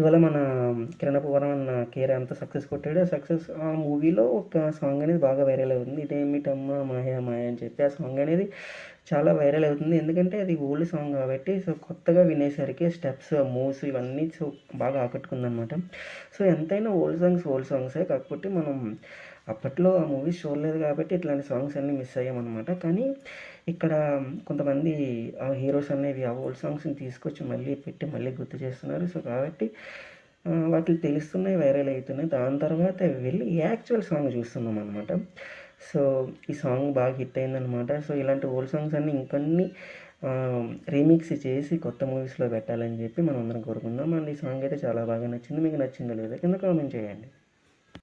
ఇటీవల మన కిరణ్ పూవరం అన్న కేర్ ఎంత సక్సెస్ కొట్టాడో ఆ మూవీలో ఒక సాంగ్ అనేది బాగా వైరల్ అవుతుంది. ఇదేమిటమ్మా మాయ మాయ అని చెప్పి ఆ సాంగ్ అనేది చాలా వైరల్ అవుతుంది. ఎందుకంటే అది ఓల్డ్ సాంగ్ కాబట్టి సో కొత్తగా వినేసరికి స్టెప్స్, మూవ్స్ ఇవన్నీ సో బాగా ఆకట్టుకుందనమాట. సో ఎంతైనా ఓల్డ్ సాంగ్సే, కాకపోతే మనం అప్పట్లో ఆ మూవీస్ చూడలేదు కాబట్టి ఇట్లాంటి సాంగ్స్ అన్నీ మిస్ అయ్యామన్నమాట. కానీ ఇక్కడ కొంతమంది ఆ హీరోస్ అనేవి ఆ ఓల్డ్ సాంగ్స్ని తీసుకొచ్చి మళ్ళీ పెట్టి మళ్ళీ గుర్తు చేస్తున్నారు. సో కాబట్టి వాటికి తెలుస్తున్నాయి, వైరల్ అవుతున్నాయి. దాని తర్వాత వెళ్ళి యాక్చువల్ సాంగ్ చూస్తున్నాం అనమాట. సో ఈ సాంగ్ బాగా హిట్ అయిందనమాట. సో ఇలాంటి ఓల్డ్ సాంగ్స్ అన్నీ ఇంకొన్ని రీమిక్స్ చేసి కొత్త మూవీస్లో పెట్టాలని చెప్పి మనం అందరం కోరుకుందాం. అండ్ ఈ సాంగ్ అయితే చాలా బాగా నచ్చింది. మీకు నచ్చిందో లేదో కింద కామెంట్ చేయండి.